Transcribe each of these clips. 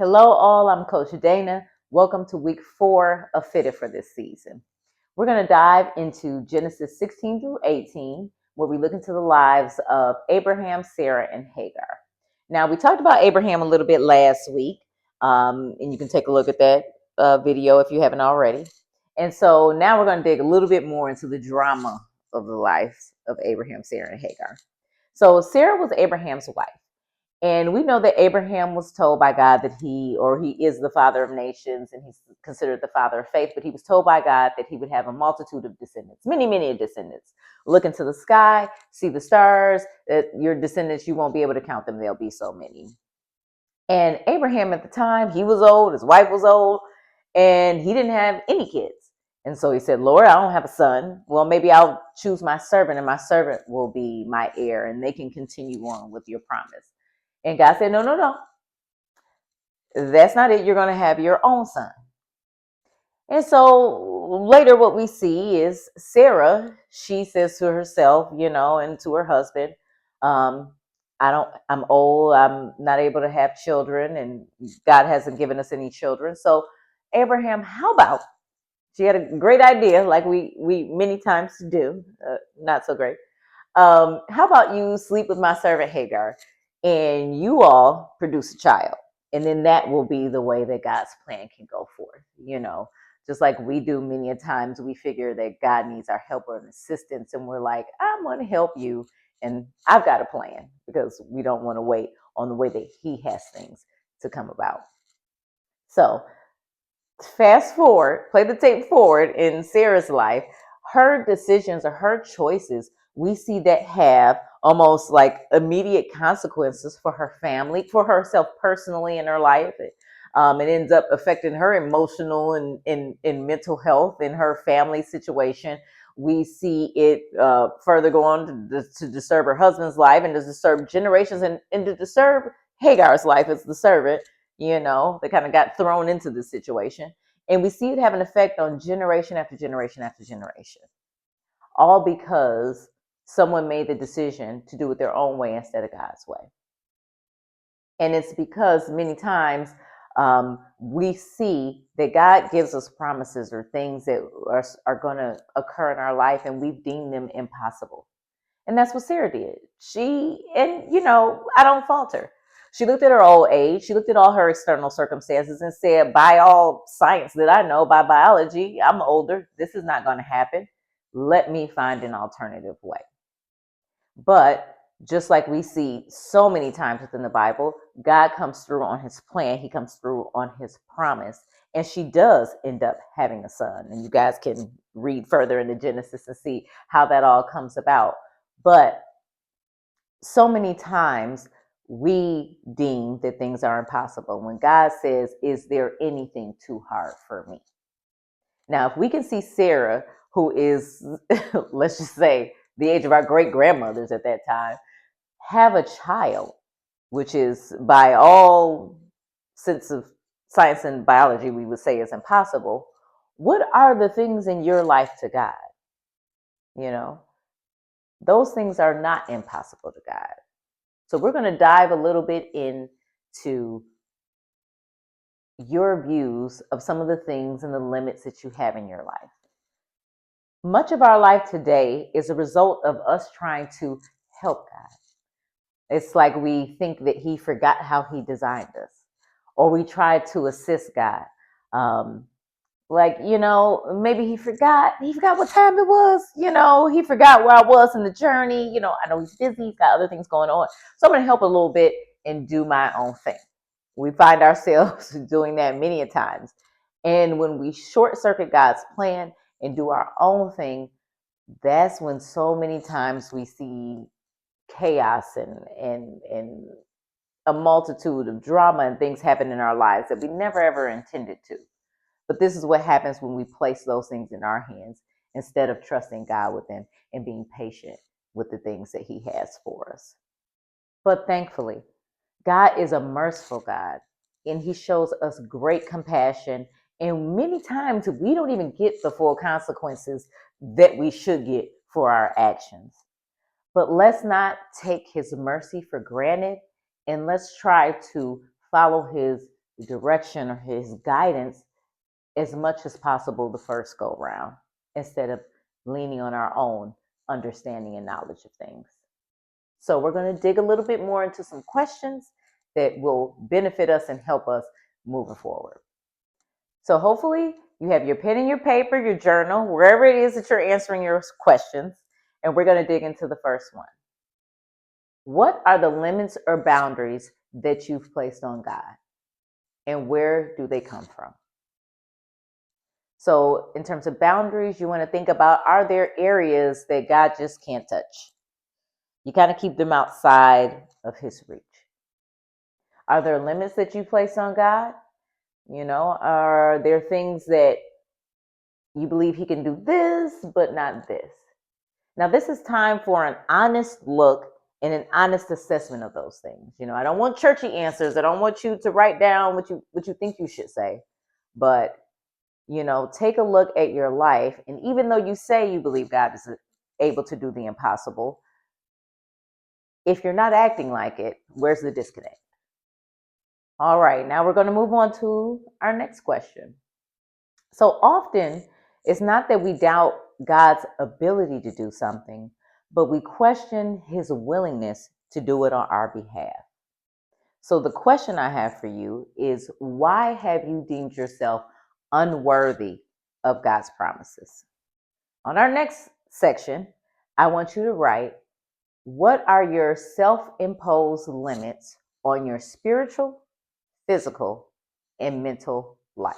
Hello, all. I'm Coach Dana. Welcome to week 4 of Fitted for this season. We're going to dive into Genesis 16 through 18, where we look into the lives of Abraham, Sarah, and Hagar. Now, we talked about Abraham a little bit last week, and you can take a look at that video if you haven't already. And so now we're going to dig a little bit more into the drama of the lives of Abraham, Sarah, and Hagar. So Sarah was Abraham's wife. And we know that Abraham was told by God that he is the father of nations, and he's considered the father of faith, but he was told by God that he would have a multitude of descendants, many, many descendants. Look into the sky, see the stars, that your descendants, you won't be able to count them. There'll be so many. And Abraham at the time, he was old, his wife was old, and he didn't have any kids. And so he said, Lord, I don't have a son. Well, maybe I'll choose my servant, and my servant will be my heir, and they can continue on with your promise. And God said, no, no, no. That's not it. You're going to have your own son. And so later what we see is Sarah, she says to herself, and to her husband, I'm old. I'm not able to have children, and God hasn't given us any children. So Abraham, how about, she had a great idea, like we many times do, not so great. How about you sleep with my servant Hagar and you all produce a child? And then that will be the way that God's plan can go forth. Just like we do many a times, we figure that God needs our help or assistance, and we're like, I'm going to help you, and I've got a plan, because we don't want to wait on the way that He has things to come about. So fast forward, play the tape forward in Sarah's life, her decisions or her choices, we see that have almost like immediate consequences for her family, for herself personally in her life. It ends up affecting her emotional and mental health in her family situation. We see it further go on to disturb her husband's life, and to disturb generations, and to disturb Hagar's life as the servant. They kind of got thrown into this situation. And we see it have an effect on generation after generation after generation, all because someone made the decision to do it their own way instead of God's way. And it's because many times we see that God gives us promises or things that are going to occur in our life, and we've deemed them impossible. And that's what Sarah did. I don't fault her. She looked at her old age. She looked at all her external circumstances and said, by all science that I know, by biology, I'm older. This is not going to happen. Let me find an alternative way. But just like we see so many times within the Bible, God comes through on His plan. He comes through on His promise. And she does end up having a son. And you guys can read further into Genesis and see how that all comes about. But so many times we deem that things are impossible when God says, is there anything too hard for me? Now, if we can see Sarah, who is, let's just say, the age of our great grandmothers at that time, have a child, which is by all sense of science and biology, we would say is impossible. What are the things in your life to God? Those things are not impossible to God. So we're going to dive a little bit into your views of some of the things and the limits that you have in your life. Much of our life today is a result of us trying to help God. It's like we think that He forgot how He designed us, or we try to assist God. Maybe he forgot what time it was. He forgot where I was in the journey. I know He's busy. He's got other things going on. So I'm going to help a little bit and do my own thing. We find ourselves doing that many a times. And when we short circuit God's plan and do our own thing, that's when so many times we see chaos and a multitude of drama and things happen in our lives that we never ever intended to. But this is what happens when we place those things in our hands instead of trusting God with them and being patient with the things that He has for us. But thankfully, God is a merciful God, and He shows us great compassion. And many times we don't even get the full consequences that we should get for our actions. But let's not take His mercy for granted, and let's try to follow His direction or his guidance as much as possible the first go round instead of leaning on our own understanding and knowledge of things. So we're going to dig a little bit more into some questions that will benefit us and help us moving forward. So hopefully you have your pen and your paper, your journal, wherever it is that you're answering your questions, and we're going to dig into the first one. What are the limits or boundaries that you've placed on God, and where do they come from? So in terms of boundaries, you want to think about, are there areas that God just can't touch? You kind of keep them outside of his reach. Are there limits that you place on God? Are there things that you believe he can do this, but not this? Now, this is time for an honest look and an honest assessment of those things. I don't want churchy answers. I don't want you to write down what you think you should say, but take a look at your life. And even though you say you believe God is able to do the impossible, if you're not acting like it, where's the disconnect? All right, now we're going to move on to our next question. So often, it's not that we doubt God's ability to do something, but we question his willingness to do it on our behalf. So the question I have for you is, why have you deemed yourself unworthy of God's promises? On our next section, I want you to write, what are your self-imposed limits on your spiritual, physical, and mental life?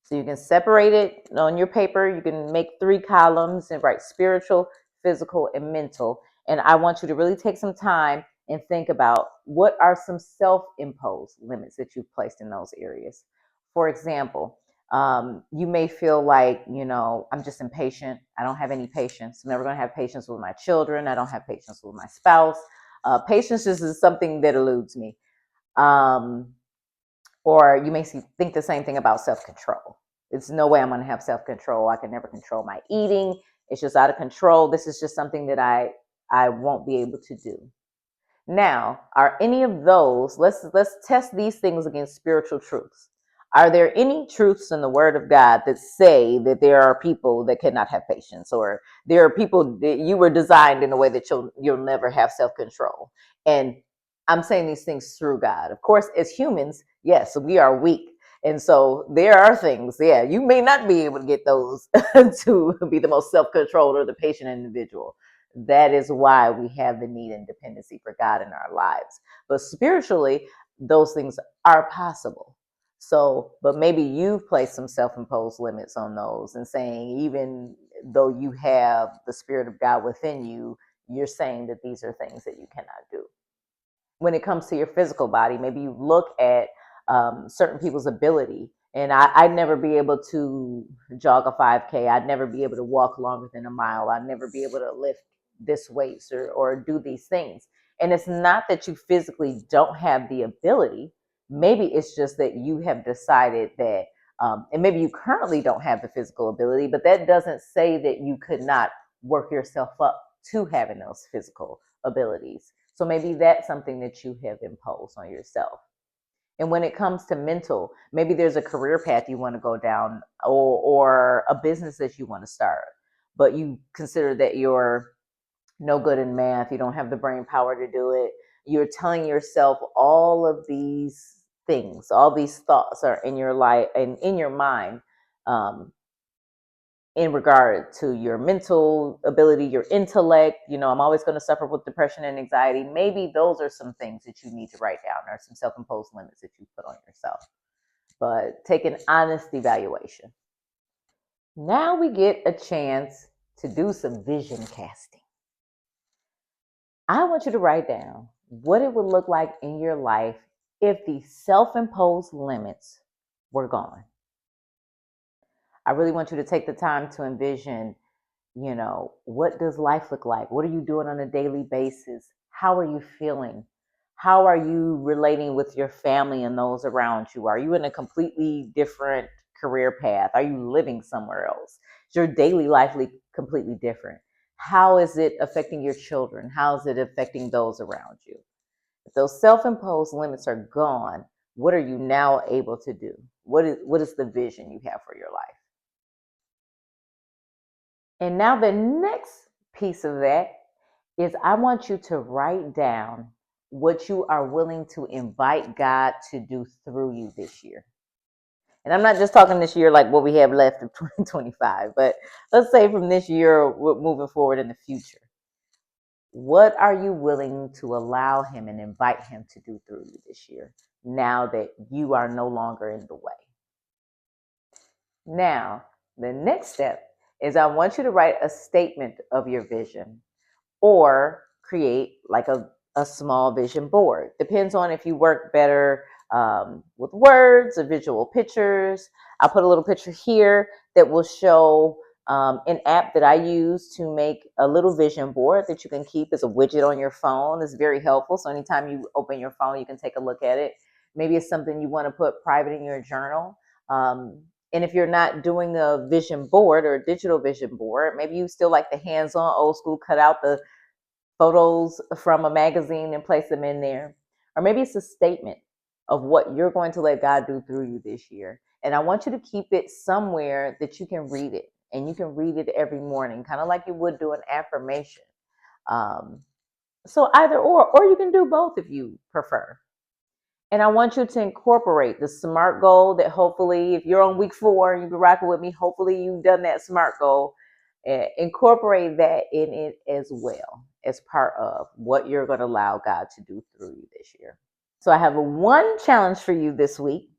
So you can separate it on your paper. You can make 3 columns and write spiritual, physical, and mental. And I want you to really take some time and think about, what are some self-imposed limits that you've placed in those areas. For example, you may feel like, I'm just impatient. I don't have any patience. I'm never going to have patience with my children. I don't have patience with my spouse. Patience just is something that eludes me. Or you may think the same thing about self-control. It's no way I'm going to have self-control. I can never control my eating. It's just out of control. This is just something that I won't be able to do. Now, are any of those, let's test these things against spiritual truths. Are there any truths in the Word of God that say that there are people that cannot have patience, or there are people that you were designed in a way that you'll never have self-control? And I'm saying these things through God. Of course, as humans, yes, we are weak. And so there are things, you may not be able to get those to be the most self-controlled or the patient individual. That is why we have the need and dependency for God in our lives. But spiritually, those things are possible. So, but maybe you've placed some self-imposed limits on those and saying, even though you have the Spirit of God within you, you're saying that these are things that you cannot do. When it comes to your physical body, maybe you look at certain people's ability. And I'd never be able to jog a 5K. I'd never be able to walk longer than a mile. I'd never be able to lift this weights or do these things. And it's not that you physically don't have the ability. Maybe it's just that you have decided that, and maybe you currently don't have the physical ability, but that doesn't say that you could not work yourself up to having those physical abilities. So maybe that's something that you have imposed on yourself. And when it comes to mental, maybe there's a career path you want to go down, or a business that you want to start, but you consider that you're no good in math. You don't have the brain power to do it. You're telling yourself all of these things, all these thoughts are in your life and in your mind, in regard to your mental ability, your intellect. I'm always going to suffer with depression and anxiety. Maybe those are some things that you need to write down, or some self-imposed limits that you put on yourself. But take an honest evaluation. Now we get a chance to do some vision casting. I want you to write down what it would look like in your life if the self-imposed limits were gone. I really want you to take the time to envision, what does life look like? What are you doing on a daily basis? How are you feeling? How are you relating with your family and those around you? Are you in a completely different career path? Are you living somewhere else? Is your daily life completely different? How is it affecting your children? How is it affecting those around you? If those self-imposed limits are gone, What are you now able to do? What is the vision you have for your life? And now the next piece of that is I want you to write down what you are willing to invite God to do through you this year. And I'm not just talking this year like what we have left of 2025, but let's say from this year moving forward in the future. What are you willing to allow him and invite him to do through you this year now that you are no longer in the way? Now, the next step is I want you to write a statement of your vision or create like a small vision board. Depends on if you work better with words or visual pictures. I'll put a little picture here that will show an app that I use to make a little vision board that you can keep as a widget on your phone. It's very helpful. So anytime you open your phone, you can take a look at it. Maybe it's something you want to put private in your journal. And if you're not doing a vision board or a digital vision board, maybe you still like the hands-on old school, cut out the photos from a magazine and place them in there. Or maybe it's a statement of what you're going to let God do through you this year. And I want you to keep it somewhere that you can read it. And you can read it every morning, kind of like you would do an affirmation. So either or you can do both if you prefer. And I want you to incorporate the SMART goal that hopefully, if you're on week 4, you've been rocking with me, hopefully you've done that SMART goal. Incorporate that in it as well as part of what you're going to allow God to do through you this year. So I have one challenge for you this week.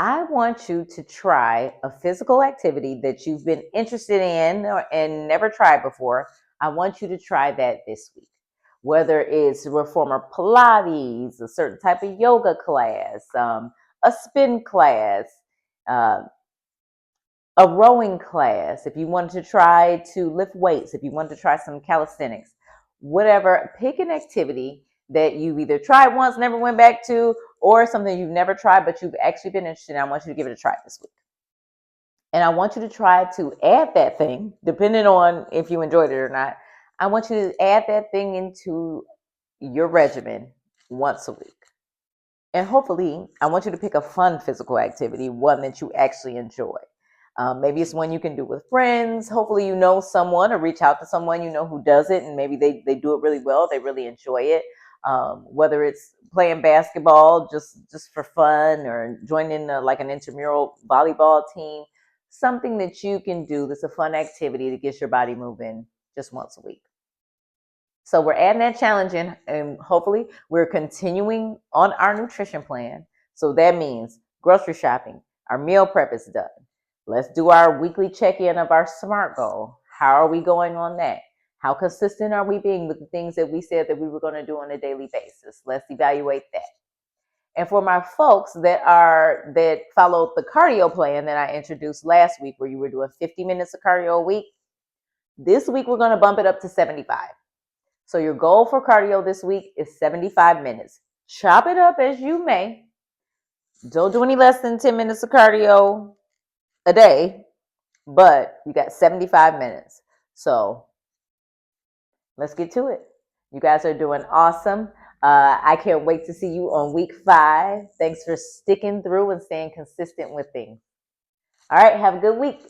I want you to try a physical activity that you've been interested in and never tried before. I want you to try that this week. Whether it's reformer Pilates, a certain type of yoga class, a spin class, uh, a rowing class, if you wanted to try to lift weights, if you wanted to try some calisthenics, whatever, pick an activity that you've either tried once, never went back to, or something you've never tried, but you've actually been interested in. I want you to give it a try this week. And I want you to try to add that thing, depending on if you enjoyed it or not. I want you to add that thing into your regimen once a week. And hopefully, I want you to pick a fun physical activity, one that you actually enjoy. Maybe it's one you can do with friends. Hopefully you know someone or reach out to someone you know who does it and maybe they do it really well. They really enjoy it. Whether it's playing basketball just for fun or joining like an intramural volleyball team, something that you can do that's a fun activity that gets your body moving just once a week. So we're adding that challenge in, and hopefully we're continuing on our nutrition plan. So that means grocery shopping, our meal prep is done. Let's do our weekly check-in of our SMART goal. How are we going on that? How consistent are we being with the things that we said that we were going to do on a daily basis? Let's evaluate that. And for my folks that followed the cardio plan that I introduced last week, where you were doing 50 minutes of cardio a week, this week we're going to bump it up to 75. So your goal for cardio this week is 75 minutes. Chop it up as you may. Don't do any less than 10 minutes of cardio a day, but you got 75 minutes. So let's get to it. You guys are doing awesome. I can't wait to see you on week 5. Thanks for sticking through and staying consistent with things. All right, have a good week.